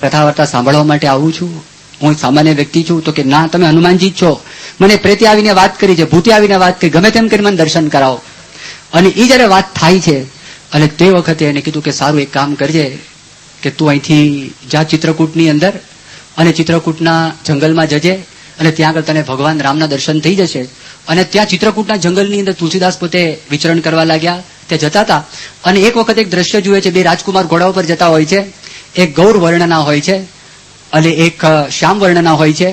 કથા વાર્તા સાંભળવા માટે આવું છું, હું સામાન્ય વ્યક્તિ છું? તો કે ના, તમે હનુમાનજી જ છો. મને પ્રેતે આવીને વાત કરી છે, ભૂતે આવીને વાત કરી, ગમે તેમ કરી મને દર્શન કરાવો. અને એ જયારે વાત થાય છે અને તે વખતે એને કીધું કે સારું, એક કામ કરજે કે તું અહીંથી જા ચિત્રકૂટની અંદર અને ચિત્રકૂટના જંગલમાં જજે અને ત્યાં આગળ તને ભગવાન રામના દર્શન થઈ જશે. અને ત્યાં ચિત્રકૂટના જંગલની અંદર તુલસીદાસ પોતે વિચરણ કરવા લાગ્યા. તે જતા હતા અને એક વખત એક દ્રશ્ય જુએ છે. બે રાજકુમાર ઘોડા ઉપર જતા હોય છે. એક ગૌર વર્ણના હોય છે અને એક શ્યામ વર્ણના હોય છે.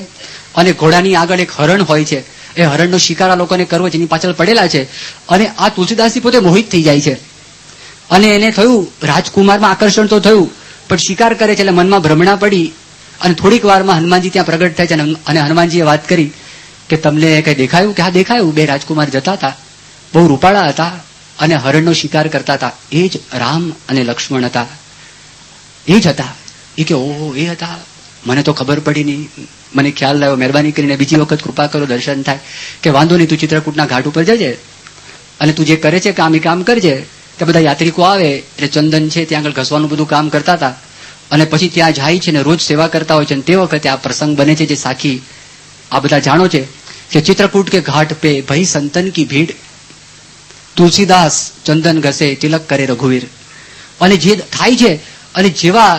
અને ઘોડાની આગળ એક હરણ હોય છે. એ હરણનો શિકાર આ લોકોને કરવો છે, એની પાછળ પડેલા છે. અને આ તુલસીદાસજી પોતે મોહિત થઈ જાય છે અને એને થયું, રાજકુમારમાં આકર્ષણ તો થયું, પણ શિકાર કરે છે એટલે મનમાં ભ્રમણા પડી. અને થોડીક વારમાં હનુમાનજી ત્યાં પ્રગટ થાય છે અને હનુમાનજીએ વાત કરી કે તમને કઈ દેખાયું? કે હા, દેખાયું. બે રાજકુમાર જતા હતા, બહુ રૂપાળા હતા અને હરણનો શિકાર કરતા હતા. એ જ રામ અને લક્ષ્મણ હતા, એ જ હતા. એ કે ઓહો, એ હતા, મને તો ખબર પડી નહીં, મને ખ્યાલ આવ્યો, મહેરબાની કરીને બીજી વખત કૃપા કરો, દર્શન થાય. કે વાંધો નહીં, તું ચિત્રકૂટના ઘાટ ઉપર જજે અને તું જે કરે છે કામ એ કામ કરજે. ત્યાં બધા યાત્રિકો આવે એટલે ચંદન છે ત્યાં આગળ ઘસવાનું બધું કામ કરતા હતા અને પછી ત્યાં જાય છે ને રોજ સેવા કરતા હોય છે. તે વખતે આ પ્રસંગ બને છે જે સાખી આ બધા જાણો છે કે ચિત્રકૂટ કે ઘાટ પે ભઈ સંતન કી ભીડ, તુલસીદાસ ચંદન ઘસે તિલક કરે રઘુવીર. અને જે થાય છે અને જેવા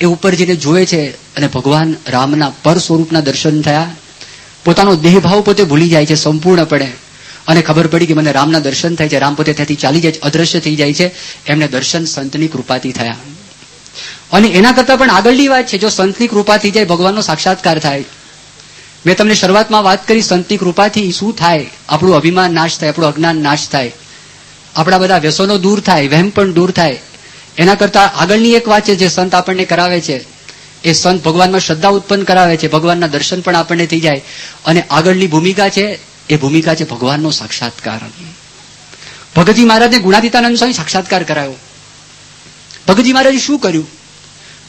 એ ઉપર જઈને જોવે છે અને ભગવાન રામના પર સ્વરૂપના દર્શન થયા. પોતાનો દેહભાવ પોતે ભૂલી જાય છે સંપૂર્ણપણે અને ખબર પડી કે મને રામના દર્શન થાય છે. રામ પોતે ત્યાંથી ચાલી જાય છે, અદ્રશ્ય થઈ જાય છે. એમને દર્શન સંતની કૃપાથી થયા. અને એના કરતા પણ આગળની વાત છે, જો સંતની કૃપાથી જાય ભગવાનનો સાક્ષાત્કાર થાય. મેં તમને શરૂઆતમાં વાત કરી, સંતની કૃપાથી શું થાય? આપણું અભિમાન નાશ થાય, આપણું અજ્ઞાન નાશ થાય, આપણા બધા વ્યસનો દૂર થાય, વહેમ પણ દૂર થાય. એના કરતા આગળની એક વાત છે જે સંત આપણને કરાવે છે, એ સંત ભગવાનમાં શ્રદ્ધા ઉત્પન્ન કરાવે છે, ભગવાનના દર્શન પણ આપણને થઈ જાય. અને આગળની ભૂમિકા છે એ ભૂમિકા છે ભગવાનનો સાક્ષાત્કાર. ભગતજી મહારાજને ગુણાતીતાનંદ સ્વામી સાક્ષાત્કાર કરાયો. ભગતજી મહારાજે શું કર્યું?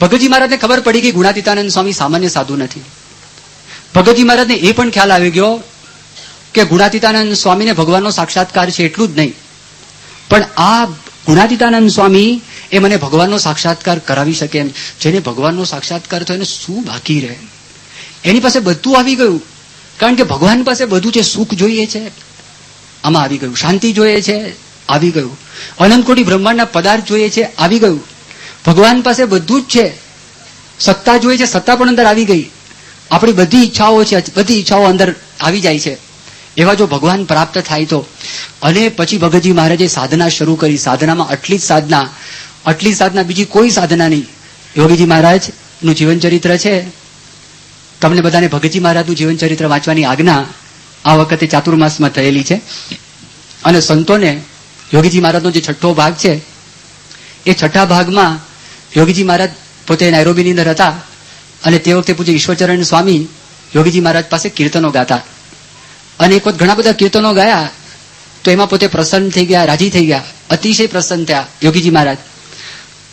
ભગતજી મહારાજને ખબર પડી કે ગુણાતીતાનંદ સ્વામી સામાન્ય સાધુ નથી. ભગતજી મહારાજને એ પણ ખ્યાલ આવી ગયો કે ગુણાતીતાનંદ સ્વામીને ભગવાનનો સાક્ષાત્કાર છે એટલું જ નહીં, પણ આ ગુણાતીતાનંદ સ્વામી એ મને ભગવાનનો સાક્ષાત્કાર કરાવી શકે એમ. જેને ભગવાનનો સાક્ષાત્કાર થયો એને શું બાકી રહે? એની પાસે બધું આવી ગયું. કારણ કે ભગવાન પાસે બધું છે. સુખ જોઈએ છે, આમાં આવી ગયું. શાંતિ જોઈએ છે, આવી ગયું. અનંત કોટી બ્રહ્માંડના પદાર્થ જોઈએ છે, આવી ગયું. ભગવાન પાસે બધું જ છે. સત્તા જોઈએ છે, સત્તા પણ અંદર આવી ગઈ. આપણી બધી ઈચ્છાઓ છે, બધી ઈચ્છાઓ અંદર આવી જાય છે. એવા જો ભગવાન પ્રાપ્ત થાય તો. અને પછી ભગતજી મહારાજે સાધના શરૂ કરી. સાધનામાં આટલી સાધના બીજી કોઈ સાધના નહીં. યોગીજી મહારાજનું જીવન ચરિત્ર છે. તમને બધાને ભગતજી મહારાજનું જીવન ચરિત્ર વાંચવાની આજ્ઞા આ વખતે ચાતુર્માસમાં થયેલી છે. અને સંતોને યોગીજી મહારાજનો જે છઠ્ઠો ભાગ છે એ છઠ્ઠા ભાગમાં યોગીજી મહારાજ પોતે નાયરોબીની અંદર હતા અને તે વખતે પૂજ્ય ઈશ્વરચરણ સ્વામી યોગીજી મહારાજ પાસે કીર્તનો ગાતા. અને એક વખત ઘણા બધા કીર્તનો ગાયા તો એમાં પોતે પ્રસન્ન થઈ ગયા, રાજી થઈ ગયા, અતિશય પ્રસન્ન થયા યોગીજી મહારાજ.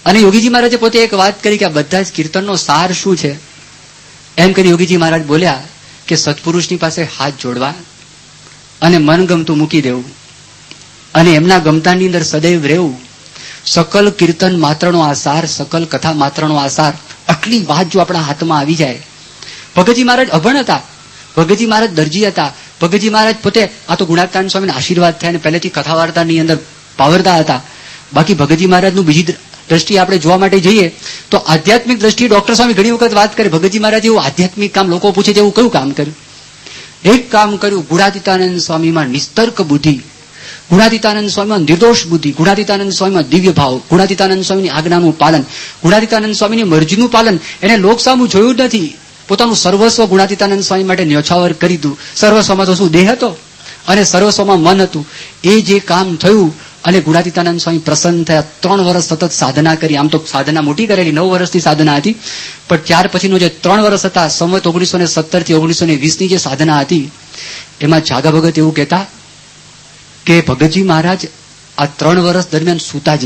અને યોગીજી મહારાજે પોતે એક વાત કરી કે આ બધા જ કીર્તનનો સાર શું છે? એમ કરી યોગીજી મહારાજ બોલ્યા કે સત્પુરુષની પાસે હાથ જોડવા અને મન ગમતું મૂકી દેવું અને એમના ગમતાની અંદર સદૈવ રહેવું. સકલ કીર્તન માત્રનો આસાર, સકલ કથા માત્રનો આસાર. આટલી વાત જો આપણા હાથમાં આવી જાય. ભગતજી મહારાજ અભણ હતા, ભગતજી મહારાજ દરજી હતા. ભગતજી મહારાજ પોતે આ તો ગુણાતીતાનંદ સ્વામીના આશીર્વાદ થયા અને પહેલેથી કથા વાર્તાની અંદર પાવરતા હતા. બાકી ભગતજી મહારાજનું બીજી દ્રષ્ટિએ આપણે જોવા માટે જઈએ તો આધ્યાત્મિક દ્રષ્ટિએ ડોક્ટર સ્વામી ઘણી વખત વાત કરે. ભગતજી મહારાજે એવું આધ્યાત્મિક કામ લોકો પૂછે છે એવું કયું કામ કર્યું? એક કામ કર્યું. ગુણાતીતાનંદ સ્વામીમાં નિસ્તર્ક બુદ્ધિ, ગુણાતીતાનંદ સ્વામીમાં નિર્દોષ બુદ્ધિ, ગુણાતીતાનંદ સ્વામીમાં દિવ્ય ભાવ, ગુણાતીતાનંદ સ્વામીની આજ્ઞાનું પાલન, ગુણાતીતાનંદ સ્વામીની મરજીનું પાલન. એને લોક સામું જોયું જ નથી. પોતાનું સર્વસ્વ ગુણાતીતાનંદ સ્વામી માટે ન્યોછાવર કરી દીધું. સર્વસ્વમાં તો શું દેહ હતો અને સર્વસ્વમાં મન હતું. એ જે કામ થયું અને ગુણાતીતાનંદ સ્વામી પ્રસન્ન થયા. 3 વર્ષ સતત સાધના કરી. આમ તો સાધના મોટી કરેલી, 9 વર્ષની સાધના હતી, પણ ત્યાર પછીનો જે 3 વર્ષ હતા, સંવત 1917 થી 1920ની જે સાધના હતી, એમાં જાગા ભગત એવું કહેતા કે ભગતજી મહારાજ આ 3 વર્ષ દરમિયાન સૂતા જ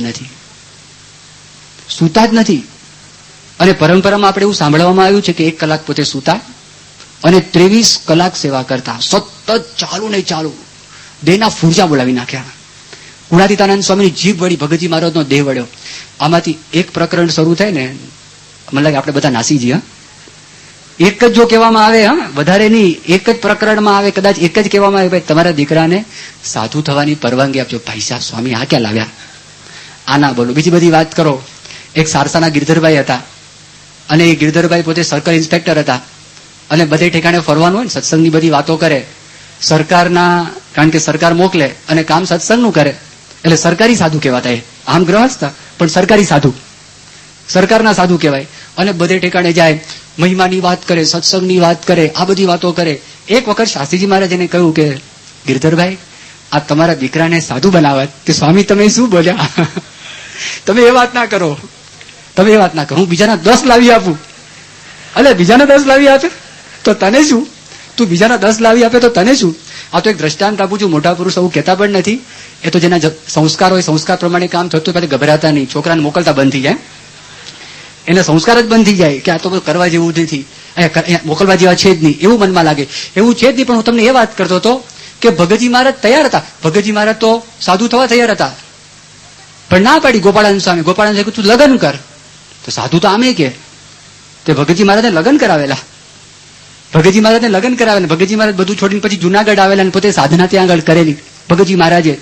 નથી. અને પરંપરામાં આપણે એવું સાંભળવામાં આવ્યું છે કે 1 કલાક પોતે સૂતા અને 23 કલાક સેવા કરતા. સતત ચાલુ ને ચાલુ. દેહના ફૂરજા બોલાવી નાખ્યા. ગુણાતીતાનંદ સ્વામીની જીભ વળી, ભગતજી મહારાજનો દેહ વળ્યો. આમાંથી એક પ્રકરણ શરૂ થાય ને, મને લાગે આપણે બધા નાસી જઈએ. એક જ જો કહેવામાં આવે, વધારે નહીં, એક જ પ્રકરણમાં આવે, કદાચ એક જ કહેવામાં આવે, ભાઈ તમારા દીકરાને સાધુ થવાની પરવાનગી આપજો. ભાઈ સાહેબ સ્વામી આ ક્યાં લાવ્યા, આ ના બોલો. બીજી બધી વાત કરો. એક સારસાના ગિરધરભાઈ હતા, અને એ ગિરધરભાઈ પોતે સર્કલ ઇન્સ્પેક્ટર હતા, અને બધે ઠેકાણે ફરવાનું હોય ને, સત્સંગની બધી વાતો કરે. સરકારના, કારણ કે સરકાર મોકલે અને કામ સત્સંગનું કરે, એટલે સરકારી સાધુ કહેવાતા. એ આમ ગ્રહસ્થ પણ સરકારી સાધુ, સરકારના સાધુ કહેવાય. અને બધે ઠેકાણે જાય, મહિમાની વાત કરે, સત્સંગની વાત કરે, આ બધી વાતો કરે. એક વખત શાસ્ત્રીજી મહારાજને કહ્યું કે ગિરધરભાઈ, આ તમારા દીકરાને સાધુ બનાવત. તે સ્વામી તમે શું બોલ્યા? તમે એ વાત ના કરો, તમે એ વાત ના કરો. હું બીજાના 10 લાવી આપું. એટલે બીજાના 10 લાવી આપે તો તને શું? તું બીજાના 10 લાવી આપે તો તને શું? આ તો એક દ્રષ્ટાંત આપું છું. મોટા પુરુષ આવું કહેતા પણ નથી. એ તો જેના સંસ્કાર હોય, સંસ્કાર પ્રમાણે કામ થતું હોય, ગભરાતા નહીં. છોકરાને મોકલતા બંધ થઈ જાય, એને સંસ્કાર જ બંધ થઈ જાય કે આ તો કરવા જેવું નથી, અહીંયા મોકલવા જેવા છે જ નહીં, એવું મનમાં લાગે. એવું છે જ નહીં. પણ હું તમને એ વાત કરતો હતો કે ભગતજી મહારાજ તૈયાર હતા. ભગતજી મહારાજ તો સાધુ થવા તૈયાર હતા, પણ ના પાડી ગોપાળાનંદ સ્વામી. ગોપાળાનંદ સ્વામી તું લગ્ન કર. તો સાધુ તો આમે કે તે ભગતજી મહારાજને લગ્ન કરાવેલા. ભગતજી મહારાજને લગ્ન કરાવેલા. ભગતજી મહારાજ બધું છોડીને પછી જુનાગઢ આવેલા અને પોતે સાધના ત્યાં આગળ કરેલી ભગતજી મહારાજે.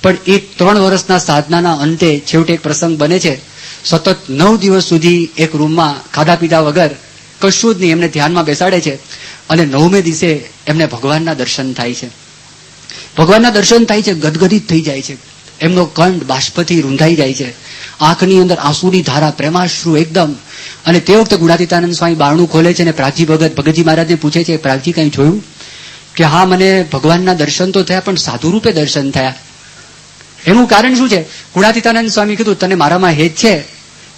પણ એ 3 વર્ષના સાધનાના અંતે છેવટે એક પ્રસંગ બને છે. સતત 9 દિવસ સુધી એક રૂમમાં ખાધા પીધા વગર કશું જ નહીં એમને ધ્યાનમાં બેસાડે છે, અને 9મે દિવસે એમને ભગવાનના દર્શન થાય છે. ભગવાનના દર્શન થાય છે, ગદગદિત થઈ જાય છે. એમનો કંઠ બાષ્પથી રૂંધાઈ જાય છે, આંખની અંદર આંસુની ધારા, પ્રેમાશ્રુ એકદમ. અને તે વખતે ગુણાતીતાનંદ સ્વામી બારણું ખોલે છે અને પ્રાગજી ભગતજી મહારાજને પૂછે છે, પ્રાગજી કંઈ જોયું? કે હા, મને ભગવાનના દર્શન તો થયા, પણ સાધુ રૂપે દર્શન થયા. એનું કારણ શું છે? ગુણાતીતાનંદ સ્વામી કીધું, તને મારામાં હેત છે,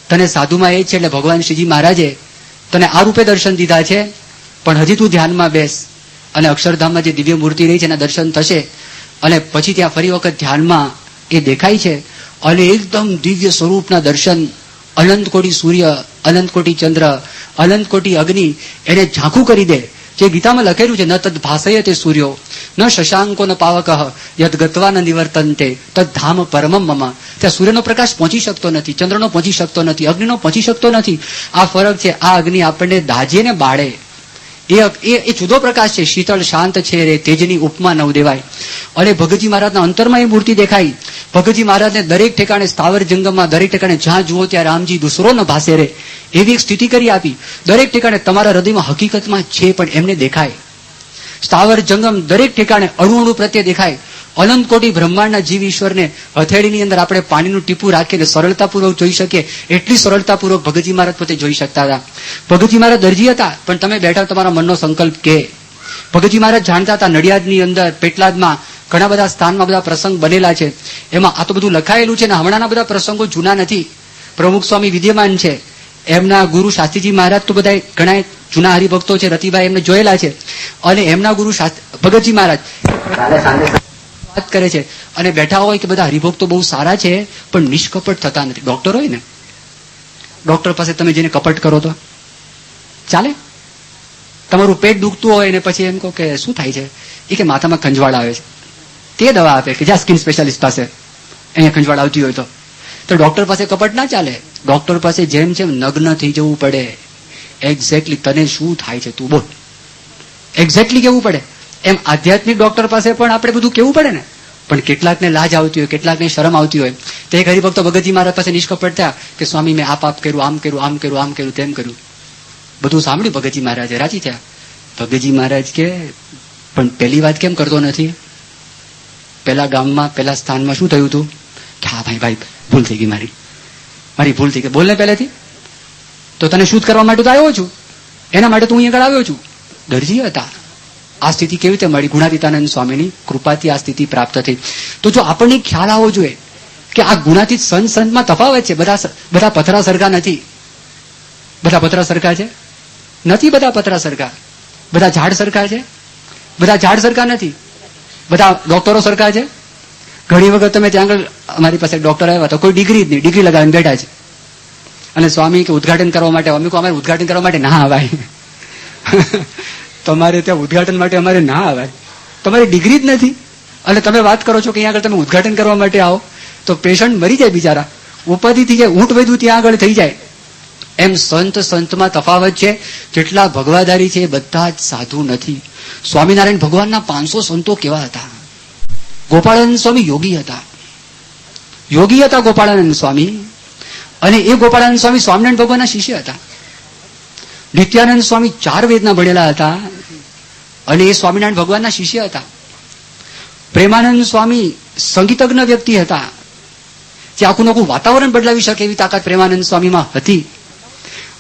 તને સાધુમાં હેત છે, એટલે ભગવાન શ્રીજી મહારાજે તને આ રૂપે દર્શન દીધા છે, પણ હજી તું ધ્યાનમાં બેસ, અને અક્ષરધામમાં જે દિવ્ય મૂર્તિ રહી છે એના દર્શન થશે. અને પછી ત્યાં ફરી વખત ધ્યાનમાં એ દેખાય છે, અને એકદમ દિવ્ય સ્વરૂપના દર્શન. અનંત કોટી સૂર્ય, અનંત કોટી ચંદ્ર, અનંત કોટી અગ્નિ એને ઝાંખું કરી દે. જે ગીતામાં લખેલું છે, ન તદ ભાસય તે સૂર્યો, ન શશાંકો ન પાવક, યદ ગત્વા ન નિવર્તન્તે તદ ધામ પરમમ મમ. ત્યાં સૂર્યનો પ્રકાશ પહોંચી શકતો નથી, ચંદ્રનો પહોંચી શકતો નથી, અગ્નિનો પહોંચી શકતો નથી. આ ફરક છે. આ અગ્નિ આપણને દાજે ને બાળે, એ જુદો પ્રકાશ છે. શીતળ શાંત છે રે, તેજની ઉપમા નવ દેવાય. અને ભગતજી મહારાજના અંતરમાં એ મૂર્તિ દેખાઈ. ભગતજી મહારાજને દરેક ઠેકાણે, સ્થાવર જંગમમાં દરેક ઠેકાણે જ્યાં જુઓ ત્યાં રામજી દુસરો ન ભાસે રે, એવી એક સ્થિતિ કરી આપી. દરેક ઠેકાણે તમારા હૃદયમાં હકીકતમાં છે, પણ એમને દેખાય. સ્થાવર જંગમ દરેક ઠેકાણે અણુ અણુ પ્રત્યે દેખાય. અનંત કોટી બ્રહ્માંડના જીવ ઈશ્વરને હથેળીની અંદર આપણે પાણીનું ટીપું રાખીને સરળતાપૂર્વક જોઈ શકીએ, એટલી સરળતાપૂર્વક ભગતજી મહારાજ પોતે જોઈ શકતા હતા. ભગતજી મહારાજ દરજી હતા, પણ તમે બેઠા તમારા મનનો સંકલ્પ કે. ભગતજી મહારાજ જાણતા હતા, નડિયાદની અંદર, પેટલાદમાં ઘણા બધા સ્થાનમાં બધા પ્રસંગ બનેલા છે. એમાં આ તો બધું લખાયેલું છે, ને હમણાંના બધા પ્રસંગો જૂના નથી. પ્રમુખ સ્વામી વિદ્યમાન છે, એમના ગુરુ શાસ્ત્રીજી મહારાજ તો બધા ઘણા જૂના હરિભક્તો છે, રતિભાઈ એમને જોયેલા છે. અને એમના ગુરુ ભગતજી મહારાજ વાત કરે છે, અને બેઠા હોય કે બધા હરિભક્તો બહુ સારા છે, પણ નિષ્કપટ થતા નથી. ડોક્ટર હોય ને, ડોક્ટર પાસે તમે જેને કપટ કરો તો ચાલે? તમારું પેટ દુખતું હોય ને પછી એમ કહો કે શું થાય છે? એ કે માથામાં ખંજવાળ આવે છે. તે દવા આપે કે જા સ્કિન સ્પેશિયાલિસ્ટ પાસે, અહીંયા ખંજવાળ આવતી હોય તો ડોક્ટર પાસે કપટ ના ચાલે. ડોક્ટર પાસે જેમ જેમ નગ્ન થઈ જવું પડે, એક્ઝેક્ટલી તને શું થાય છે તું બોલ, એક્ઝેક્ટલી કેવું પડે. એમ આધ્યાત્મિક ડોક્ટર પાસે પણ આપણે બધું કેવું પડે ને. પણ કેટલાકને લાજ આવતી હોય, કેટલાકને શરમ આવતી હોય. તો એક હરિભક્તો ભગતજી મહારાજ પાસે નિષ્કપટ થયા કે સ્વામી મેં આ પાપ કર્યું, આમ કર્યું, આમ કર્યું, આમ કર્યું, તેમ કર્યું. બધું સાંભળ્યું ભગતજી મહારાજે, રાજી થયા. ભગતજી મહારાજ કે પણ પહેલી વાત કેમ કરતો નથી? પેલા ગામમાં, પેલા સ્થાનમાં શું થયું હતું? કે હા ભાઈ ભૂલ થઈ ગઈ, મારી ભૂલ થઈ ગઈ. બોલને પહેલેથી તો તને શુદ્ધ કરવા માટે તો આવ્યો છું, એના માટે તો હું અહીંયા આગળ આવ્યો છું. દરજી હતા. આ સ્થિતિ કેવી રીતે મળી? ગુણાતીતાનંદ સ્વામીની કૃપાથી આ સ્થિતિ પ્રાપ્ત થઈ. તો જો આપણને ખ્યાલ આવવો જોઈએ કે આ ગુણાતીત સંતમાં તફાવત છે. બધા પથરા સરખા નથી. બધા પથરા સરખા છે નથી, બધા પથરા સરખા. બધા ઝાડ સરખા છે, બધા ઝાડ સરખા નથી. બધા ડોક્ટરો સરખા છે. ઘણી વખત તમે ત્યાં આગળ, અમારી પાસે ડોક્ટર આવ્યા તો કોઈ ડિગ્રી જ નહીં, ડિગ્રી લગાવીને બેઠા છે. અને સ્વામી કે ઉદઘાટન કરવા માટે, અમે કહો અમારે ઉદઘાટન કરવા માટે ના આવાય. તમારે ત્યાં ઉદઘાટન માટે અમારે ના આવાય, તમારી ડિગ્રી જ નથી. અને તમે વાત કરો છો કે અહીંયા આગળ તમે ઉદઘાટન કરવા માટે આવો, તો પેશન્ટ મરી જાય બિચારા, ઉપાધિ થઈ જાય, ઊંટ વૈદું ત્યાં આગળ થઈ જાય. એમ સંતમાં તફાવત છે. જેટલા ભગવાદારી છે એ બધા જ સાધુ નથી. સ્વામિનારાયણ ભગવાનના 500 સંતો કેવા હતા? ગોપાળાનંદ સ્વામી યોગી હતા. યોગી હતા ગોપાળાનંદ સ્વામી. અને એ ગોપાળાનંદ સ્વામી સ્વામિનારાયણ ભગવાનના શિષ્ય હતા. નિત્યાનંદ સ્વામી 4 વેદના ભણેલા હતા અને એ સ્વામિનારાયણ ભગવાનના શિષ્ય હતા. પ્રેમાનંદ સ્વામી સંગીતજ્ઞ વ્યક્તિ હતા. જે આખું નખું વાતાવરણ બદલાવી શકે એવી તાકાત પ્રેમાનંદ સ્વામીમાં હતી.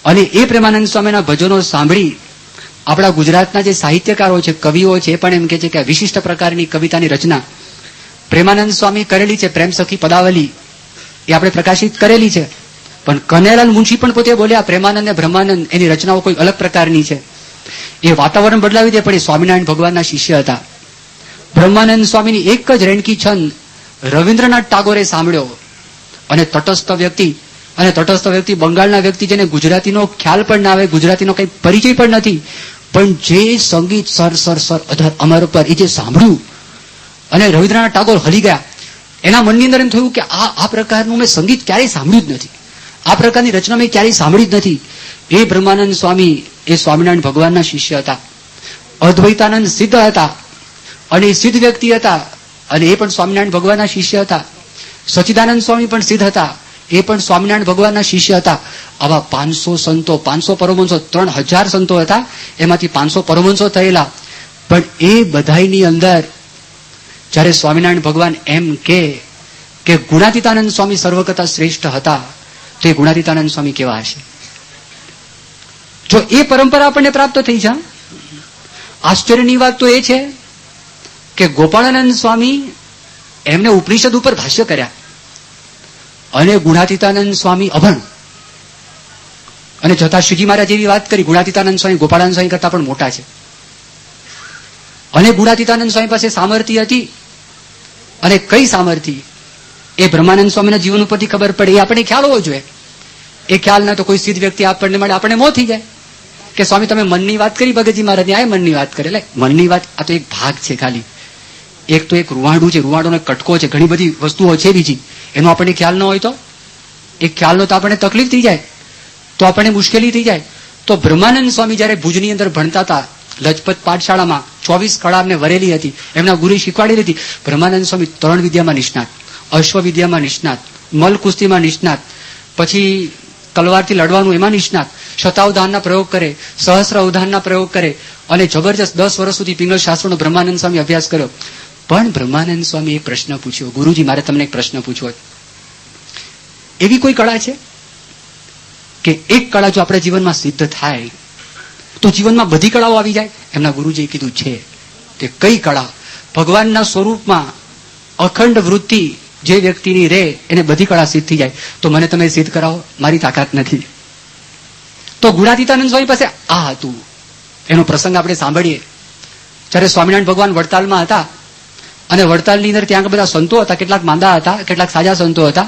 અને એ પ્રેમાનંદ સ્વામીના ભજનો સાંભળી આપણા ગુજરાતના જે સાહિત્યકારો છે, કવિઓ છે, એ પણ એમ કે છે કે વિશિષ્ટ પ્રકારની કવિતાની રચના પ્રેમાનંદ સ્વામી કરેલી છે. પ્રેમ સખી પદાવલી એ આપણે પ્રકાશિત કરેલી છે. પણ કનૈયાલાલ મુનશી પણ પોતે બોલ્યા પ્રેમાનંદ અને બ્રહ્માનંદ એની રચનાઓ કોઈ અલગ પ્રકારની છે. એ વાતાવરણ બદલાવી દે, પણ એ સ્વામિનારાયણ ભગવાનના શિષ્ય હતા. બ્રહ્માનંદ સ્વામીની એક જ રેણકી છંદ રવિન્દ્રનાથ ટાગોરે સાંભળ્યો. અને તટસ્થ વ્યક્તિ બંગાળના વ્યક્તિ જેને ગુજરાતીનો ખ્યાલ પણ ના આવે, ગુજરાતીનો કઈ પરિચય પણ નથી, પણ જે સંગીત સર સર સર અધર અમર પર એ જે સાંભળ્યું અને રવિન્દ્રનાથ ટાગોર હલી ગયા. એના મનની અંદર એમ થયું કે આ પ્રકારનું મેં સંગીત ક્યારેય સાંભળ્યું જ નથી, આ પ્રકારની રચના મેં ક્યારેય સાંભળી જ નથી. એ બ્રહ્માનંદ સ્વામી એ સ્વામિનારાયણ ભગવાનના શિષ્ય હતા. અદ્વૈતાનંદ સિદ્ધ હતા અને એ સિદ્ધ વ્યક્તિ હતા અને એ પણ સ્વામિનારાયણ ભગવાનના શિષ્ય હતા. સચ્ચિદાનંદ સ્વામી પણ સિદ્ધ હતા, એ પણ સ્વામિનારાયણ ભગવાનના શિષ્ય હતા. આવા 500 સંતો, 500 પરમહંસો, 3000 સંતો હતા, એમાંથી 500 પરમહંસો થયેલા. પણ એ બધાની અંદર જ્યારે સ્વામિનારાયણ ભગવાન એમ કે ગુણાતીતાનંદ સ્વામી સર્વ કરતા શ્રેષ્ઠ હતા, તો એ ગુણાતીતાનંદ સ્વામી કેવા હશે? જો એ પરંપરા આપણને પ્રાપ્ત થઈ છે. આશ્ચર્યની વાત તો એ છે કે ગોપાળાનંદ સ્વામી એમને ઉપનિષદ ઉપર ભાષ્ય કર્યા અને ગુણાતીતાનંદ સ્વામી અભણ. અને જતા શ્રીજી મહારાજ એવી વાત કરી ગુણાતીતાનંદ સ્વામી ગોપાળાનંદ સ્વામી કરતા પણ મોટા છે. અને ગુણાતીતાનંદ સ્વામી પાસે સામર્થ્ય હતી. અને કઈ સામર્થ્ય એ બ્રહ્માનંદ સ્વામીના જીવન ઉપરથી ખબર પડે. એ આપણે ખ્યાલ હોવો જોઈએ. એ ખ્યાલ ના તો કોઈ સિદ્ધ વ્યક્તિ આપણને મળે આપણને મોં થઈ જાય કે સ્વામી તમે મનની વાત કરી ભગતજી મહારાજની, આ મનની વાત કરે. એટલે મનની વાત આ તો એક ભાગ છે ખાલી. એક તો એક રૂવાડું છે, રૂવાડોનો કટકો છે, ઘણી બધી વસ્તુઓ છે બીજી. એનો આપણને ખ્યાલ ન હોય તો એ ખ્યાલનો તો આપણને તકલીફ થઈ જાય, તો આપણને મુશ્કેલી થઈ જાય. તો બ્રહ્માનંદ સ્વામી જયારે ભુજની અંદર ભણતા હતા, લજપત પાઠશાળામાં 24 કળા એમને વરેલી હતી, એમના ગુરુ શીખવાડેલી હતી. બ્રહ્માનંદ સ્વામી 3 વિદ્યામાં નિષ્ણાત, અશ્વ વિદ્યામાં નિષ્ણાત, મલ કુસ્તીમાં નિષ્ણાત, પછી તલવારથી લડવાનું એમાં નિષ્ણાત, શતાવધાનના પ્રયોગ કરે, સહસ્ર અવધાનના પ્રયોગ કરે અને જબરજસ્ત 10 વર્ષ સુધી પિંગળ શાસ્ત્રોનો બ્રહ્માનંદ સ્વામી અભ્યાસ કર્યો. પણ બ્રહ્માનંદ સ્વામી એક પ્રશ્ન પૂછ્યો, ગુરુજી મારે તમને એક પ્રશ્ન પૂછવો. એવી કોઈ કળા છે કે એક કળા જો આપણા જીવનમાં સિદ્ધ થાય તો જીવનમાં બધી કળાઓ આવી જાય? એમના ગુરુજીએ કીધું છે. તે કઈ કળા? ભગવાનના સ્વરૂપમાં અખંડ વૃત્તિ જે વ્યક્તિની રહે એને બધી કળા સિદ્ધ થઈ જાય. તો મને તમે સિદ્ધ કરાવો, મારી તાકાત નથી. તો ગુણાતીતાનંદ સ્વામી પાસે આ હતું. એનો પ્રસંગ આપણે સાંભળીએ. જ્યારે સ્વામિનારાયણ ભગવાન વડતાલમાં હતા અને વડતાલની અંદર ત્યાં બધા સંતો હતા, કેટલાક માંદા હતા, કેટલાક સાજા સંતો હતા.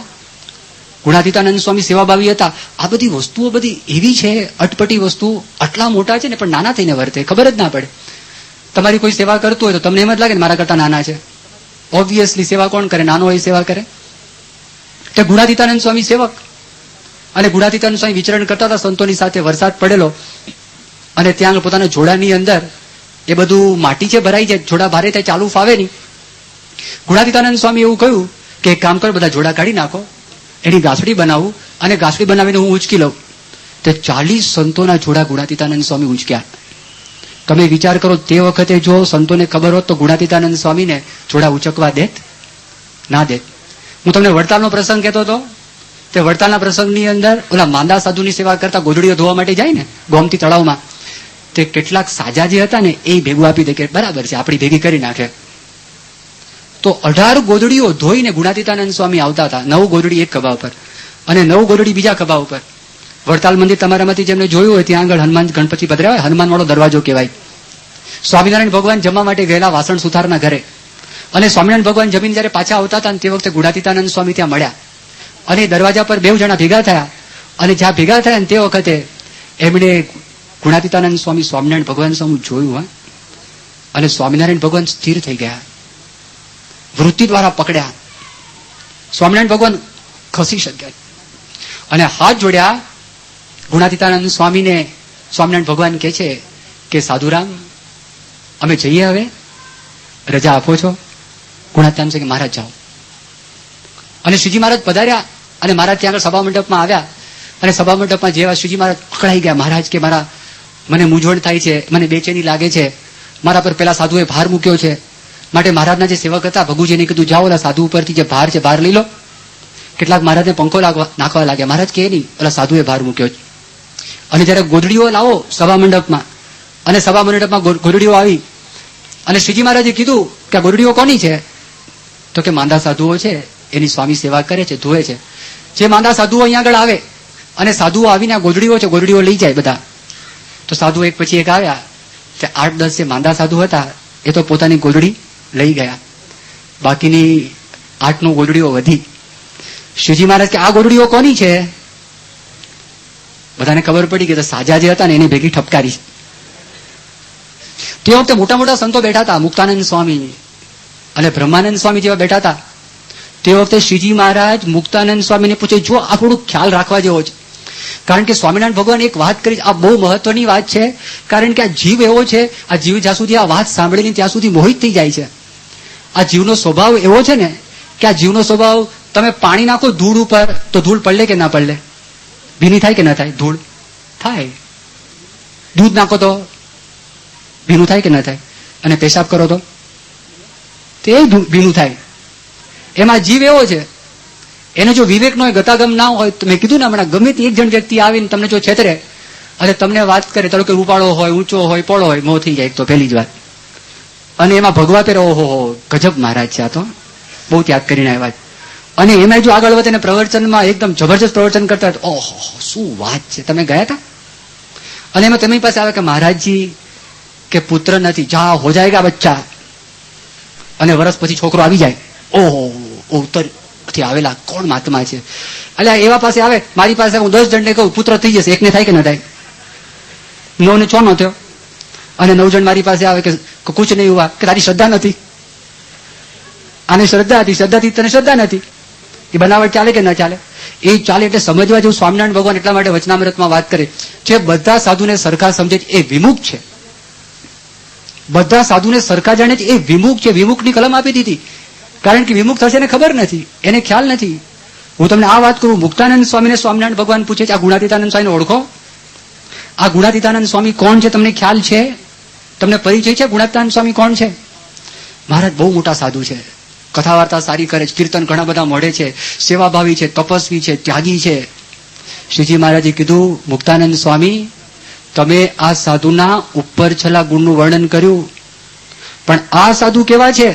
ગુણાતીતાનંદ સ્વામી સેવાભાવી હતા. આ બધી વસ્તુઓ બધી એવી છે, અટપટી વસ્તુ, આટલા મોટા છે ને પણ નાના થઈને વર્તે, ખબર જ ના પડે. તમારી કોઈ સેવા કરતું હોય તો તમને એમ જ લાગે ને મારા કરતા નાના છે. ઓબ્વિયસલી સેવા કોણ કરે? નાનો હોય સેવા કરે. તે ગુણાતીતાનંદ સ્વામી સેવક. અને ગુણાતીતાનંદ સ્વામી વિચરણ કરતા હતા સંતોની સાથે. વરસાદ પડેલો અને ત્યાં પોતાના જોડાની અંદર એ બધું માટી છે ભરાઈ જાય, જોડા ભારે થાય, ચાલુ ફાવે નહીં. ગુણાતીતાનંદ સ્વામી એવું કહ્યું કે એક કામ કરો, બધા જોડા કાઢી નાખો, એની ઘાસડી બનાવું અને ઘાસડી બનાવીને હું ઉંચકી લઉં. તે 40 સંતોના જોડા ગુણાતીતાનંદ સ્વામી ઉંચક્યા. તમે વિચાર કરો, તે વખતે જો સંતોને ખબર હોત તો ગુણાતીતાનંદ સ્વામીને જોડા ઉચકવા દેત? ના દેત. હું તમને વડતાલનો પ્રસંગ કહેતો હતો. તે વડતાલના પ્રસંગની અંદર ઓલા માંદા સાધુની સેવા કરતા ગોદડીઓ ધોવા માટે જાય ને ગોમતી તળાવમાં, તે કેટલાક સાજા જે હતા ને એ ભેગું આપી દે કે બરાબર છે, આપણી ભેગી કરી નાખે. તો 18 ગોદડીઓ ધોઈને ગુણાતીતાનંદ સ્વામી આવતા હતા. 9 ગોદડી એક ખભા ઉપર અને 9 ગોદડી બીજા ખભા ઉપર. વડતાલ મંદિર તમારામાંથી જેમને જોયું હોય ત્યાં આગળ હનુમાન ગણપતિ પધરાવે, હનુમાન વાળો દરવાજો કહેવાય. સ્વામિનારાયણ ભગવાન જમવા માટે ગયેલા વાસણ સુથારના ઘરે, અને સ્વામિનારાયણ ભગવાન જમીન જયારે પાછા આવતા હતા તે વખતે ગુણાતીતાનંદ સ્વામી ત્યાં મળ્યા અને દરવાજા પર 2 જણા ભેગા થયા. અને જ્યાં ભેગા થયા ને તે વખતે એમણે ગુણાતીતાનંદ સ્વામી સ્વામિનારાયણ ભગવાન સામે જોયું અને સ્વામિનારાયણ ભગવાન સ્થિર થઈ ગયા, વૃત્તિ દ્વારા પકડ્યા. સ્વામિનારાયણ ભગવાન ખસી શક્યા અને હાથ જોડ્યા ગુણાતીતાનંદ સ્વામીને સ્વામિનારાયણ ભગવાન કહે છે કે સાધુરામ અમે જઈએ, હવે રજા આપો છો? ગુણાતીતાનંદ કે મહારાજ જાઓ. અને શ્રીજી મહારાજ પધાર્યા અને મહારાજ ત્યાં આગળ સભા મંડપમાં આવ્યા. અને સભા મંડપમાં જેવા શ્રીજી મહારાજ પકડાઈ ગયા. મહારાજ કે મને મૂંઝવણ થાય છે, મને બેચેની લાગે છે, મારા પર પેલા સાધુએ ભાર મૂક્યો છે, માટે મહારાજના જે સેવક હતા ભગુજીને કીધું જાઓ ઓલા સાધુ ઉપરથી જે ભાર છે ભાર લઈ લો. કેટલાક મહારાજને પંખો નાખવા લાગ્યા. મહારાજ કે નહીં, ઓલા સાધુએ ભાર મૂક્યો છે. અને જયારે ગોદડીઓ લાવો સભા મંડપમાં, અને સભા મંડપમાં ગોદડીઓ આવી અને શ્રીજી મહારાજે કીધું કે આ ગોદડીઓ કોની છે? તો કે માંદા સાધુઓ છે, એની સ્વામી સેવા કરે છે, ધોવે છે. જે માંદા સાધુઓ અહીંયા આગળ આવે અને સાધુઓ આવીને આ ગોદડીઓ છે, ગોદડીઓ લઈ જાય બધા. તો સાધુ એક પછી એક આવ્યા. 8-10 જે માંદા સાધુ હતા એ તો પોતાની ગોદડી લઈ ગયા, બાકીની 8 ગોદડીઓ વધી. શ્રીજી મહારાજ કે આ ગોદડીઓ કોની છે? બધાને ખબર પડી કે સાજા જે હતા ને એની ભેગી ઠપકારી છે. તે વખતે મોટા મોટા સંતો બેઠા હતા, મુક્તાનંદ સ્વામી અને બ્રહ્માનંદ સ્વામી જેવા બેઠા હતા. તે વખતે શ્રીજી મહારાજ મુક્તાનંદ સ્વામીને પૂછે, જો આ થોડું ખ્યાલ રાખવા જેવો છે. કારણ કે સ્વામિનારાયણ ભગવાન એક વાત કરી, આ બહુ મહત્વની વાત છે. કારણ કે આ જીવ એવો છે, આ જીવ જ્યાં સુધી આ વાત સાંભળીને ત્યાં સુધી મોહિત થઈ જાય છે. આ જીવનો સ્વભાવ એવો છે ને કે આ જીવનો સ્વભાવ, તમે પાણી નાખો ધૂળ ઉપર તો ધૂળ પડે કે ના પડે? ભીની થાય કે ના થાય? ધૂળ થાય. દૂધ નાખો તો ભીનું થાય કે ના થાય? અને પેશાબ કરો તો તે ભીનું થાય. એમાં જીવ એવો છે, એને જો વિવેક નો ગતાગમ ના હોય તો મેં કીધું ને હમણાં, ગમે તે એક જણ વ્યક્તિ આવીને તમને જો છેતરે અને તમને વાત કરે, તારો કે રૂપાળો હોય, ઊંચો હોય, પોળો હોય, મોં થઈ જાય તો પહેલી જ વાત. અને એમાં ભગવા પહેરો, ઓહો ગજબ મહારાજ છે, આ તો બહુ ત્યાગ કરીને આવ્યા. અને એમાં જો આગળ વધે ને પ્રવચનમાં એકદમ જબરજસ્ત પ્રવચન કરતા, ઓહો શું વાત છે, તમે ગયા હતા? અને એમાં તમારી પાસે આવે કે મહારાજજી કે પુત્ર નથી, જા હો જાયગા બચ્ચા, અને વર્ષ પછી છોકરો આવી જાય. ઓહો ઉત્તરથી આવેલા કોણ મહાત્મા છે? એટલે એવા પાસે આવે, મારી પાસે હું 10 જણને કહું પુત્ર થઈ જશે, એકને થાય કે ન થાય? 9 ને 6 નો થયો. અને 9 જણ મારી પાસે આવે કે કુછ નહીં હુઆ, કે તારી શ્રદ્ધા નથી. આને શ્રદ્ધા હતી, શ્રદ્ધાથી તને શ્રદ્ધા નથી. એ બનાવટ ચાલે કે ન ચાલે? એ ચાલે. એટલે સમજવા જેવું સ્વામિનારાયણ ભગવાન એટલા માટે વચનામૃતમાં વાત કરે છે, બધા સાધુને સરખા સમજે છે એ વિમુખ છે. બધા સાધુને સરખા જાણે છે એ વિમુખ છે. વિમુખની કલમ આપી દીધી, કારણ કે વિમુખ થશે એને ખબર નથી, એને ખ્યાલ નથી. હું તમને આ વાત કરું, મુક્તાનંદ સ્વામીને સ્વામિનારાયણ ભગવાન પૂછે છે, આ ગુણાતીતાનંદ સ્વામીને ઓળખો? આ ગુણાતીતાનંદ સ્વામી કોણ છે તમને ખ્યાલ છે? તમને પરિચય છે ગુણાતીતાનંદ સ્વામી કોણ છે? મહારાજ બહુ મોટા સાધુ છે, કથા વાર્તા સારી કરે છે, કીર્તન ઘણા બધા મળે છે, સેવાભાવી છે, તપસ્વી છે, ત્યાગી છે. શ્રીજી મહારાજે કીધું, મુક્તાનંદ સ્વામી તમે આ સાધુના ઉપર છલા ગુણનું વર્ણન કર્યું, પણ આ સાધુ કેવા છે?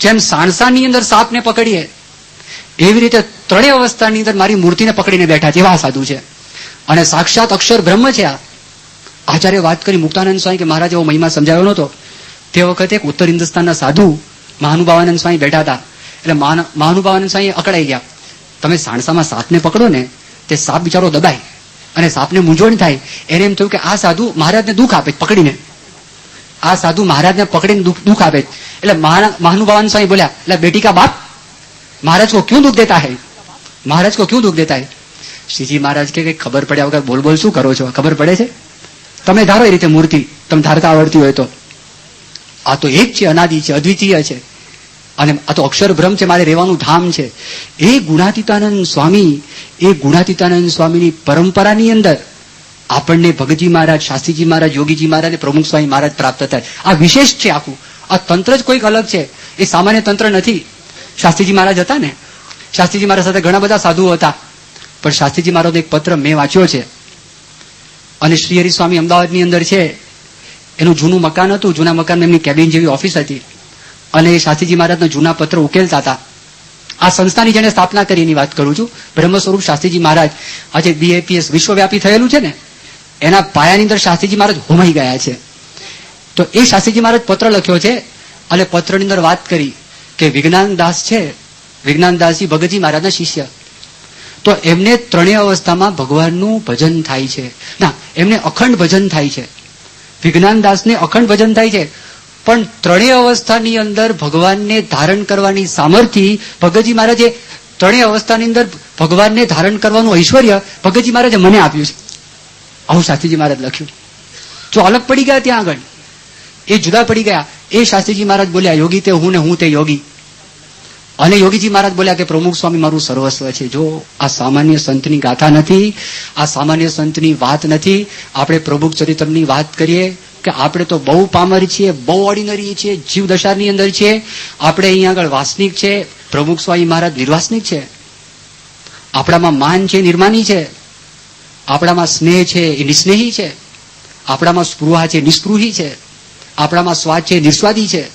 જેમ સાણસાની અંદર સાપને પકડીએ એવી રીતે ત્રણેય અવસ્થાની અંદર મારી મૂર્તિને પકડીને બેઠા છે, એવા સાધુ છે. અને સાક્ષાત અક્ષર બ્રહ્મ છે. આ આચાર્ય વાત કરી મુક્તાનંદ સ્વામી કે મહારાજ એવો મહિમા સમજાયો નહોતો. તે વખતે એક ઉત્તર હિન્દુસ્તાનના સાધુ મહાનુભાવાનંદ સ્વામી બેઠા હતા. એટલે મહાનુભાવાનંદ સ્વામી અકળાઈ ગયા. તમે સાણસામાં સાપને પકડો ને, તે સાપ બિચારો દબાય અને સાપને મૂંઝવણ થાય. એને એમ થયું કે આ સાધુ મહારાજને દુઃખ આપે પકડીને, આ સાધુ મહારાજને પકડીને દુઃખ આપે. એટલે મહાનુભાવાનંદ સ્વામી બોલ્યા, એટલે બેટી કા બાપ, महाराज को क्यों दुख देता है? महाराज को क्यों दुख देता है? श्रीजी महाराज के खबर પડ્યા વગર બોલ બોલ શું કરો છો? ખબર પડે છે? તમે ધારો એ રીતે મૂર્તિ તમે ધારતા આવડતી હોય તો. આ તો એક છે, અનાદિ છે, અદ્વિતીય છે, અને આ તો અક્ષર બ્રહ્મ છે, મારે રહેવાનું ધામ છે. એ ગુણાતીતાનંદ સ્વામીની પરંપરાની અંદર આપણને ભગતજી મહારાજ, શાસ્ત્રીજી મહારાજ, યોગીજી મહારાજ, પ્રમુખ સ્વામી મહારાજ પ્રાપ્ત થાય. આ વિશેષ છે આખું. આ તંત્ર જ કોઈક અલગ છે, એ સામાન્ય તંત્ર નથી. શાસ્ત્રીજી મહારાજ હતા ને, શાસ્ત્રીજી મહારાજ સાથે ઘણા બધા સાધુઓ હતા, પણ શાસ્ત્રીજી મહારાજનો એક પત્ર મેં વાંચ્યો છે. અને શ્રી હરિ સ્વામી અમદાવાદની અંદર છે, એનું જૂનું મકાન હતું, જૂના મકાનમાં એમની કેબિન જેવી ઓફિસ હતી, અને એ શાસ્ત્રીજી મહારાજના જૂના પત્ર ઉકેલતા હતા. આ સંસ્થાની જેને સ્થાપના કરી એની વાત કરું છું. બ્રહ્મ સ્વરૂપ શાસ્ત્રીજી મહારાજ આજે BAPS વિશ્વવ્યાપી થયેલું છે ને, એના પાયાની અંદર શાસ્ત્રીજી મહારાજ હોમાઈ ગયા છે. તો એ શાસ્ત્રીજી મહારાજ પત્ર લખ્યો છે, અને પત્રની અંદર વાત કરી કે વિજ્ઞાનદાસ છે, વિજ્ઞાનદાસજી ભગતજી મહારાજના શિષ્ય, તો એમને ત્રણેય અવસ્થામાં ભગવાનનું ભજન થાય છે. ના, એમને અખંડ ભજન થાય છે. વિજ્ઞાનદાસને અખંડ ભજન થાય છે, પણ ત્રણેય અવસ્થાની અંદર ભગવાનને ધારણ કરવાની સામર્થ્ય ભગતજી મહારાજે ત્રણેય અવસ્થાની અંદર ભગવાનને ધારણ કરવાનું ઐશ્વર્ય ભગતજી મહારાજે મને આપ્યું છે. આવું શાસ્ત્રીજી મહારાજ લખ્યું. જો અલગ પડી ગયા ત્યાં આગળ, એ જુદા પડી ગયા. એ શાસ્ત્રીજી મહારાજ બોલ્યા, યોગી તે હું ને હું તે યોગી. અને યોગીજી મહારાજ બોલ્યા કે પ્રમુખ સ્વામી મારું સર્વસ્વ છે. જો આ સામાન્ય સંતની ગાથા નથી, આ સામાન્ય સંતની વાત નથી. આપણે પ્રભુ ચરિત્રની વાત કરીએ કે આપણે તો બહુ પામર છીએ, બહુ ઓર્ડિનરી છીએ, જીવ દશાની અંદર છીએ. આપણે અહીંયા આગળ વાસનિક છે, પ્રમુખ સ્વામી મહારાજ નિર્વાસનિક છે. આપણામાં માન છે, નિર્માની છે. આપણામાં સ્નેહ છે, એ નિસ્નેહી છે. આપણામાં સ્પૃહા છે, નિસ્પૃહી છે. આપણામાં સ્વાદ છે, નિસ્વાદી છે.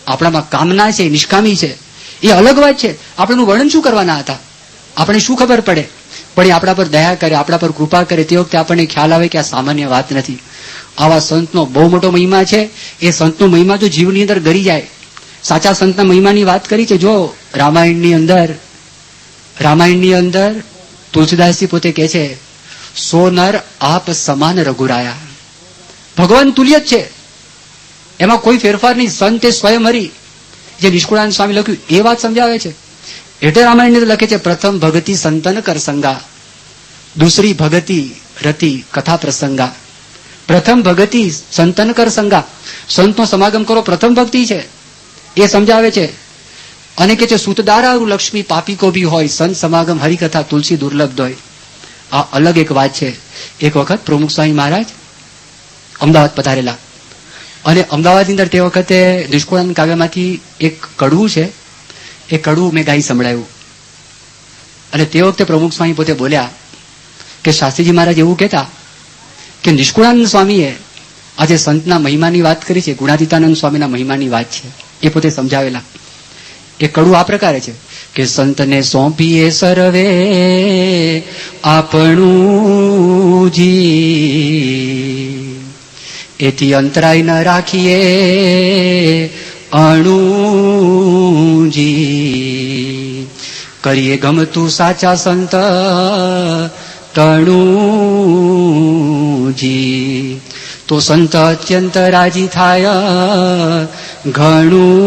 આપણામાં કામના છે, નિષ્કામી છે. એ અલગ વાત છે. આપણનું વર્ણન શું કરવાના હતા? આપણે શું ખબર પડે? પણ એ આપણા પર દયા કરે, આપણા પર કૃપા કરે, તે વખતે આપણને ખ્યાલ આવે કે આ સામાન્ય વાત નથી. આવા સંતનો બહુ મોટો મહિમા છે. એ સંતનો મહિમા જો જીવની અંદર ગરી જાય. સાચા સંતના મહિમાની વાત કરી છે. જો રામાયણની અંદર તુલસીદાસજી પોતે કહે છે, સો નર આપ સમાન રઘુરાયા. ભગવાન તુલ્ય જ છે, એમાં કોઈ ફેરફાર નહીં. સંત એ સ્વયં હરી. જે નિષ્કુળાનંદ સ્વામી લખ્યું એ વાત સમજાવે છે. એટલે રામાયણ લખે છે, પ્રથમ ભગતી સંતન કર સંગા, દૂસરી ભગતી રતિ કથા પ્રસંગા. પ્રથમ ભગતી સંતન કર સંગા, સંતનો સમાગમ કરો, પ્રથમ ભક્તિ છે. એ સમજાવે છે. અને કે છે સુતદારારું લક્ષ્મી પાપી કો ભી હોય, સંત સમાગમ હરિકથા તુલસી દુર્લભ હોય. આ અલગ એક વાત છે. એક વખત પ્રમુખ સ્વામી મહારાજ અમદાવાદ પધારેલા, અને અમદાવાદની અંદર તે વખતે નિષ્કુળાનંદ કાવ્યમાંથી એક કડવું છે, એ કડવું મેં ગાઈ સંભળાયું. અને તે વખતે પ્રમુખ સ્વામી પોતે બોલ્યા કે શાસ્ત્રીજી મહારાજ એવું કહેતા કે નિષ્કુળાનંદ સ્વામીએ આજે સંતના મહિમાની વાત કરી છે, ગુણાતીતાનંદ સ્વામીના મહિમાની વાત છે. એ પોતે સમજાવેલા. એ કડવું આ પ્રકારે છે કે સંતને સોંપીએ સર્વે આપણું જી, એથી અંતરાય ન રાખીએ અણુજી, કરીએ ગમતું સાચા સંત તણુજી, તો સંત અત્યંત રાજી થાય ઘણુજી.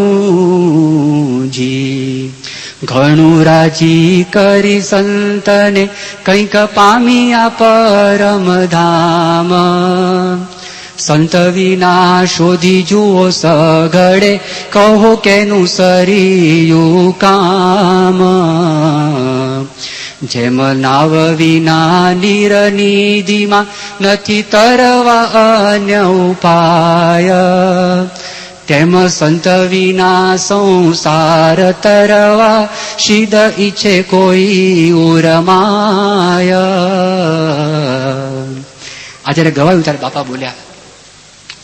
ઘણું રાજી કરી સંતને કંઈક પામ્યા પરમ ધામ, સંત વિના શોધી જુઓ સઘળે કહો કેનું સરિયું કામ. જેમ નાવ વિના નીર નિધિમાં નથી તરવા અન્ય ઉપાય, તેમ સંત વિના સંસાર તરવા સિદ્ધ ઈચ્છે કોઈ ઉરમાય. આ જયારે ગવાયું ત્યારે બાપા બોલ્યા,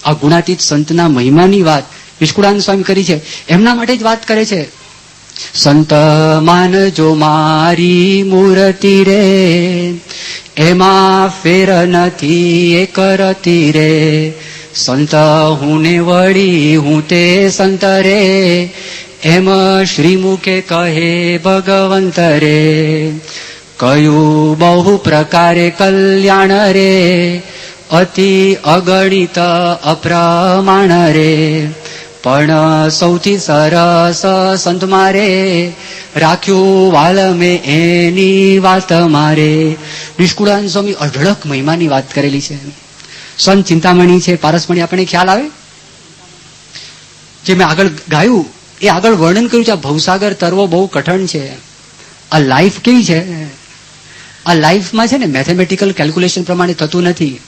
આ ગુણાતીત સંતના મહિમાની વાત નિષ્કુળાનંદ સ્વામી કરી છે, એમના માટે જ વાત કરે છે. સંત માનજો મારી મૂર્તિ રે, એમાં ફેર નથી એક રતી રે. સંત હું ને વળી હું તે સંત રે, એમ શ્રીમુખે કહે ભગવંત રે. કયું બહુ પ્રકારે કલ્યાણ રે, અતિ અગણિત અપ્રમાણ રે. પણ સૌથી સરસ સંત મારે રાખ્યું વાલ મેં એની વાત મારે. નિષ્કુળાનંદ સ્વામી અઢળક મહિમાની વાત કરેલી છે. સંત ચિંતામણી છે, પારસમણી, આપણને ખ્યાલ આવે. જે મેં આગળ ગાયું એ આગળ વર્ણન કર્યું છે. આ ભવસાગર તરવો બહુ કઠણ છે. આ લાઈફ કેવી છે? આ લાઈફમાં છે ને મેથેમેટિકલ કેલ્ક્યુલેશન પ્રમાણે થતું નથી.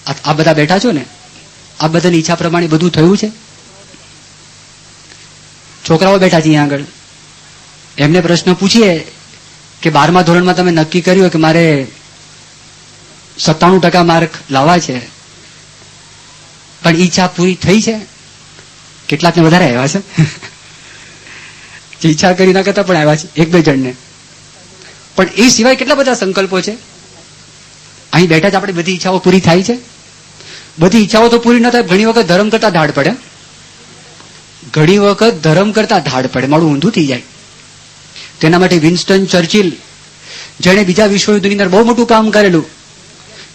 આ બધા બેઠા છો ને, આ બધાની ઈચ્છા પ્રમાણે બધું થયું છે? છોકરાઓ બેઠા છે અહીંયા આગળ, એમને પ્રશ્ન પૂછીએ કે 12મા ધોરણમાં તમે નક્કી કર્યું કે મારે 97% માર્ક લાવવા છે, પણ ઈચ્છા પૂરી થઈ છે? કેટલાકને વધારે આવ્યા છે, જે ઈચ્છા કરી ના કરતા પણ આવ્યા છે, 1-2 જણને. પણ એ સિવાય કેટલા બધા સંકલ્પો છે. અહીં બેઠા જ આપણે બધી ઈચ્છાઓ પૂરી થાય છે? બધી ઈચ્છાઓ તો પૂરી ન થાય. ઘણી વખત ધર્મ કરતા ધાડ પડે, ઘણી વખત ધર્મ કરતા ધાડ પડે, મારું ઊંધું થઈ જાય. તેના માટે વિન્સ્ટન ચર્ચિલ, જેણે બીજા વિશ્વયુદ્ધની અંદર બહુ મોટું કામ કરેલું,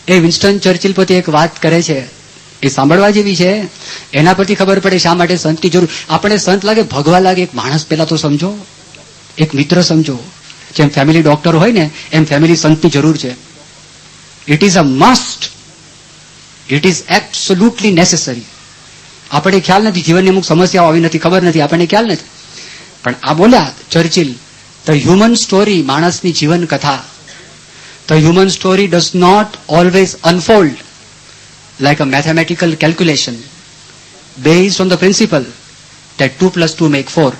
એ વિન્સ્ટન ચર્ચિલ પોતે એક વાત કરે છે, એ સાંભળવા જેવી છે. એના પરથી ખબર પડે શા માટે સંતની જરૂર. આપણે સંત લાગે, ભગવા લાગે. એક માણસ પેલા તો સમજો, એક મિત્ર સમજો. જેમ ફેમિલી ડોક્ટર હોય ને એમ ફેમિલી સંતની જરૂર છે. It is a must. It is absolutely necessary. આપણે ખ્યાલ નથી, જીવનની અમુક સમસ્યાઓ આવી નથી, ખબર નથી, આપણને ખ્યાલ નથી. પણ આ બોલ્યા ચર્ચિલ, ધ હ્યુમન સ્ટોરી, માણસની જીવન કથા, the human story does not always unfold like a mathematical calculation based on the principle that 2 plus 2 make 4.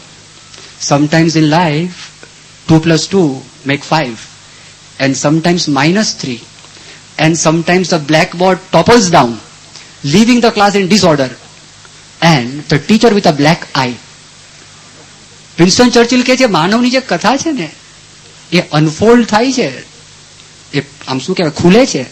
Sometimes in life, 2 plus 2 make 5, and sometimes minus 3, and sometimes the blackboard topples down, leaving the class in disorder, and the teacher with a black eye. Winston Churchill કહે છે માનવની જે કથા છે ને એ unfold થાય છે, એ આમ શું કહેવાય, ખુલે છે.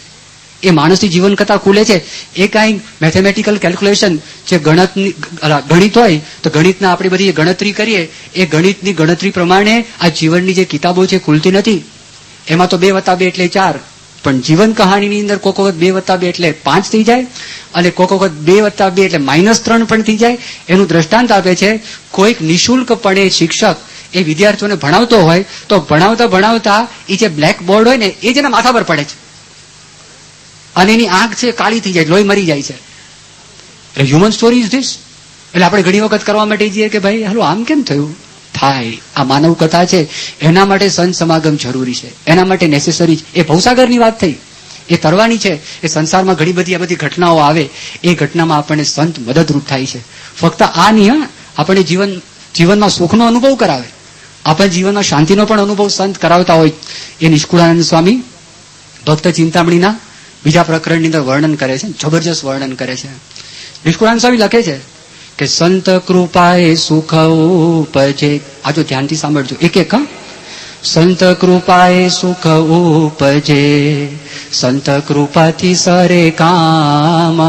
એ માણસની જીવન કથા ખુલે છે. એ કાંઈ મેથેમેટિકલ કેલ્ક્યુલેશન, જે ગણિત હોય તો ગણિતના આપણે બધી ગણતરી કરીએ, એ ગણિતની ગણતરી પ્રમાણે આ જીવનની જે કિતાબો છે ખુલતી નથી. એમાં તો 2 + 2 એટલે 4, પણ જીવન કહાણીની અંદર કોક વખત 2 + 2 એટલે 5 થઈ જાય, અને કોક વખત 2 + 2 એટલે -3 પણ થઈ જાય. એનું દ્રષ્ટાંત આપે છે કોઈક નિઃશુલ્કપણે શિક્ષક એ વિદ્યાર્થીઓને ભણાવતો હોય તો ભણાવતા ભણાવતા એ જે બ્લેક બોર્ડ હોય ને એ જેના માથા પર પડે છે, અને એની આંખ છે કાળી થઈ જાય, લોહી મરી જાય છે. એટલે હ્યુમન સ્ટોરી ઇઝ ધીસ. એટલે આપણે ઘણી વખત કરવા માટે જઈએ કે ભાઈ હાલો આમ કેમ થયું, થાય. આ માનવ કથા છે, એના માટે સંત સમાગમ જરૂરી છે, એના માટે નેસેસરી છે. એ ભવસાગરની વાત થઈ, એ તરવાની છે. એ સંસારમાં ઘણી બધી આ બધી ઘટનાઓ આવે, એ ઘટનામાં આપણને સંત મદદરૂપ થાય છે. ફક્ત આ નહીં, આપણને જીવનમાં સુખનો અનુભવ કરાવે, આપણા જીવનમાં શાંતિનો પણ અનુભવ સંત કરાવતા હોય. એ નિષ્કુળાનંદ સ્વામી ભક્ત ચિંતામણીના બીજા પ્રકરણની અંદર વર્ણન કરે છે, જબરજસ્ત વર્ણન કરે છે. નિષ્કુળાનંદ સ્વામી લખે છે કે સંત કૃપાએ સુખ ઉપજે. આ જો ધ્યાનથી સાંભળજો એક એક. સંત કૃપાએ સુખ ઉપજે, સંત કૃપાથી સરે કામ,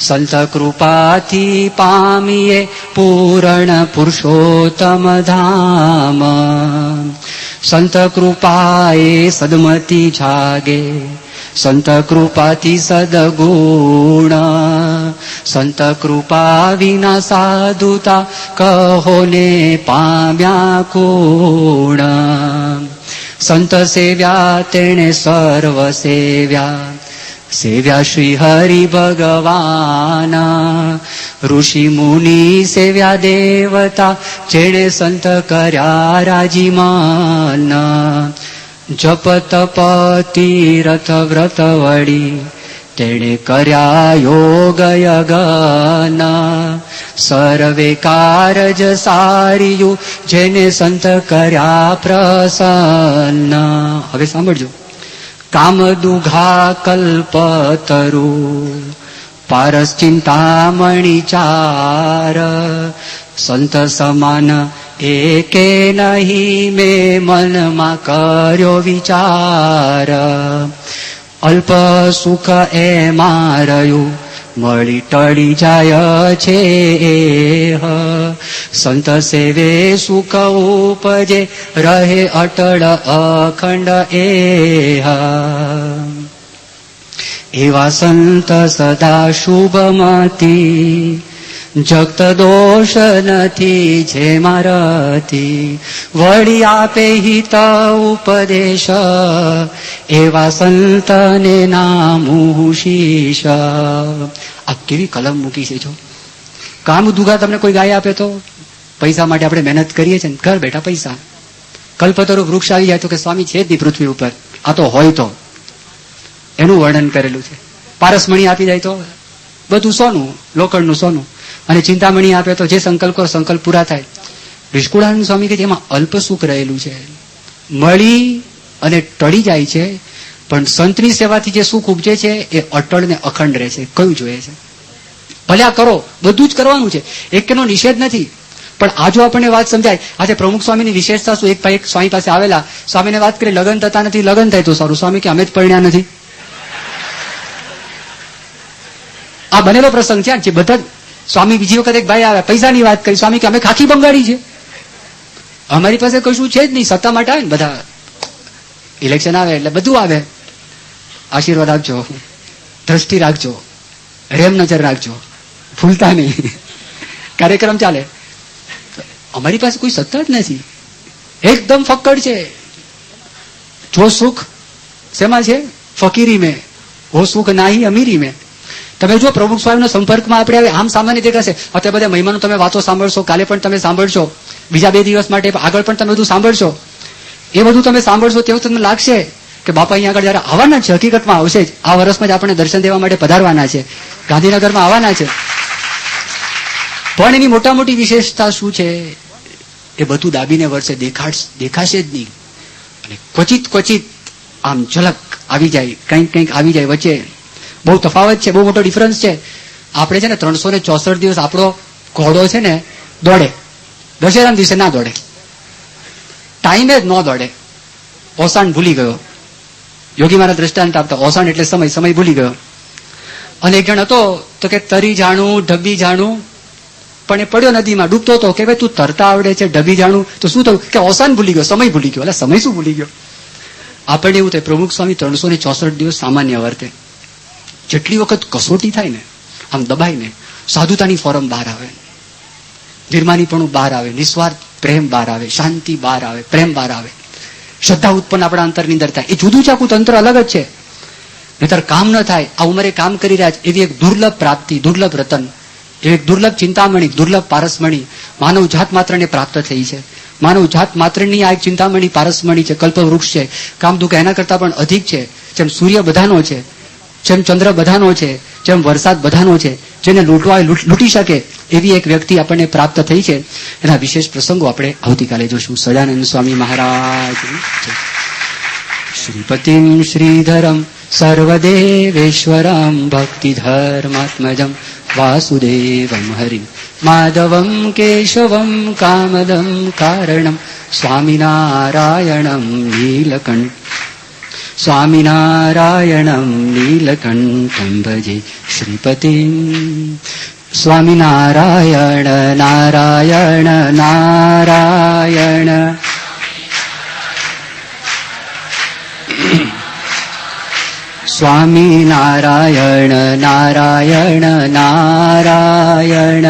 સંત કૃપાથી પામીએ પૂર્ણ પુરુષોત્તમ ધામ. સંત કૃપાએ સદમતિ જાગે, સંત કૃપાથી સદગુણ, સંત કૃપા વિના સાધુતા કહો ને પામ્યા કોણ. સંત સેવ્યા તેણે સર્વ સેવ્યા, સેવ્યા શ્રી હરિ ભગવાન. ઋષિ મુનિ સેવ્યા દેવતા, જેણે સંત કર્યા રાજીમાન. જપ તપ તીરથ વ્રત વળી, તેણે કર્યા યોગ યજ્ઞ. સર્વે કારજ સારિયું, જેને સંત કર્યા પ્રસન્ન. હવે સાંભળજો. કામ દુઘા કલ્પતરુ, પારસ ચિંતામણી ચાર. સંત સમાન એકે નહીં, મેં મનમાં કર્યો વિચાર. અલ્પ સુખ એમાં રહ્યું, મળી ટળી જાય છે. સંત સેવે સુખ ઉપજે, રહે અટળ અખંડ એવા સંત સદા શુભમતી, જગત દોષ નથી જે મારતી. વળી આપે હિત ઉપદેશ, એવા સંતને નામું શીશ. આ કેવી કલમ મૂકી છે જો. કામ દુગા તમને કોઈ ગાય આપે તો પૈસા માટે આપણે મહેનત કરીએ છીએ, ઘર બેઠા પૈસા. કલ્પતરુ વૃક્ષ આવી જાય તો કે સ્વામી છે જ નહીં પૃથ્વી ઉપર, આ તો હોય તો. એનું વર્ણન કરેલું છે. પારસમણી આપી જાય તો બધું સોનું, લોખંડનું સોનું. અને ચિંતામણી આપે તો જે સંકલ્પ પૂરા થાય. નિષ્કુળાનંદ સ્વામી કે એમાં અલ્પ સુખ રહેલું છે, મળી અને ટળી જાય છે, પણ સંતની સેવાથી જે સુખ ઉપજે છે એ અટળ ને અખંડ રહે છે. કયું જોઈએ છે? ભલે આ કરો, બધું જ કરવાનું છે, એકનો નિષેધ નથી. પણ આ જો આપણને વાત સમજાય. આજે પ્રમુખ સ્વામીની વિશેષતા શું? એક ભાઈ સ્વામી પાસે આવેલા, સ્વામીને વાત કરી લગ્ન થતા નથી, લગ્ન થાય તો સારું. સ્વામી કે અમે જ પરણ્યા નથી. આ બનેલો પ્રસંગ છે. જે બધા સ્વામી બીજી વખત એક ભાઈ આવે, પૈસાની વાત કરી, સ્વામી કે અમે ખાખી બંગાળી છે, અમારી પાસે કશું છે જ નહીં. સત્તા માટે આવે ને બધા, ઇલેક્શન આવે એટલે બધું આવે. આશીર્વાદ આપજો, દ્રષ્ટિ રાખજો, રેમ નજર રાખજો, ભૂલતા નહીં. કાર્યક્રમ ચાલે. અમારી પાસે કોઈ સત્તા જ નથી. એકદમ ફક્કડ છે. જો સુખ શેમાં છે? ફકીરી મેં. હો સુખ નાહી અમીરી મેં. તમે જો પ્રમુખ સ્વામીના સંપર્કમાં આપણે આવે, આમ સામાન્ય દેખાશે. અત્યારે બધા મહિમાનો તમે વાતો સાંભળશો, કાલે પણ તમે સાંભળશો, બીજા 2 દિવસ માટે આગળ પણ તમે બધું સાંભળશો. એ બધું તમે સાંભળશો તેવું તમને લાગશે કે બાપા અહીંયા આગળ જયારે આવવાના છે, હકીકતમાં આવશે જ. આ વર્ષમાં જ આપણને દર્શન દેવા માટે પધારવાના છે, ગાંધીનગરમાં આવવાના છે. પણ એની મોટા મોટી વિશેષતા શું છે? એ બધું દાબીને વર્ષે દેખાશે જ નહીં. અને ક્વચિત આમ ઝલક આવી જાય, કંઈક આવી જાય વચ્ચે. બહુ તફાવત છે, બહુ મોટો ડિફરન્સ છે. આપણે છે ને 364 દિવસ આપણો ઘોડો છે ને દોડે, દશેરાના દિવસે ના દોડે, ટાઈમે જ ન દોડે. ઓસાણ ભૂલી ગયો. યોગી મારા દ્રષ્ટાંત આપતા, ઓસાણ એટલે સમય ભૂલી ગયો. અને એક જણ હતો તો કે તરી જાણું ઢબી જાણું, પણ એ પડ્યો નદીમાં ડૂબતો હતો. કે ભાઈ તું તરતા આવડે છે, ઢબી જાણું, તો શું થયું? કે ઓસાન ભૂલી ગયો, સમય ભૂલી ગયો. એટલે સમય શું ભૂલી ગયો? આપણને એવું થાય. પ્રમુખ સ્વામી 364 દિવસ સામાન્ય વર્તે. જેટલી વખત કસોટી થાય ને, આમ દબાય ને, સાધુતાની ફોરમ બહાર આવે, નિર્માનીપણું બહાર આવે, નિસ્વાર્થ પ્રેમ બહાર આવે, શાંતિ બહાર આવે, પ્રેમ બહાર આવે, શ્રદ્ધા ઉત્પન્ન આપણા અંતરની અંદર થાય. એ જુદું ચાકું તંત્ર અલગ જ છે. નહીતર કામ ન થાય. આ ઉંમરે કામ કરી રહ્યા છે એવી એક દુર્લભ પ્રાપ્તિ, દુર્લભ રતન, એવી એક દુર્લભ ચિંતામણી, દુર્લભ પારસમણી માનવ જાત માત્રને પ્રાપ્ત થઈ છે. માનવ જાત માત્રની આ એક ચિંતામણી, પારસમણી છે, કલ્પવૃક્ષ છે. કામધુક એના કરતા પણ અધિક છે. જેમ સૂર્ય બધાનો છે, જેમ ચંદ્ર બધાનો છે, જેમ વરસાદ બધાનો છે, જેને લૂંટી શકે એવી એક વ્યક્તિ આપણને પ્રાપ્ત થઈ છે. એના વિશેષ પ્રસંગો આપણે આવતીકાલે જોશું. સદાનંદ સ્વામી મહારાજ. શ્રીપતિમ શ્રીધરમ સર્વદેવેશ્વરમ ભક્તિધર્માત્મજમ વાસુદેવમ હરિ માધવમ કેશવમ કામદમ કારણમ સ્વામિનારાયણમ નીલકંઠ સ્વામિનારાયણમ નીલકંઠમ ભજે શ્રીપતિમ. સ્વામિનારાયણ નારાયણ નારાયણ સ્વામિનારાયણ નારાયણ નારાયણ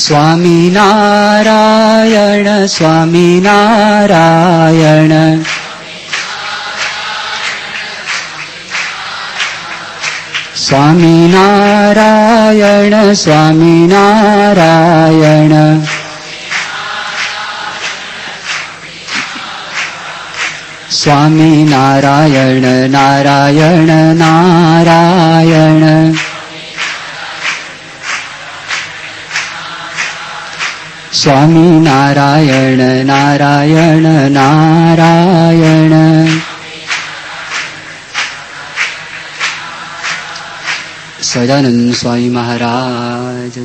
સ્વામિનારાયણ સ્વામિનારાયણ સ્વામિનારાયણ સ્વામિનારાયણ સ્વામિનારાયણ નારાયણ નારાયણ સ્વામિનારાયણ નારાયણ નારાયણ. સદાનંદ સ્વામી મહારાજ.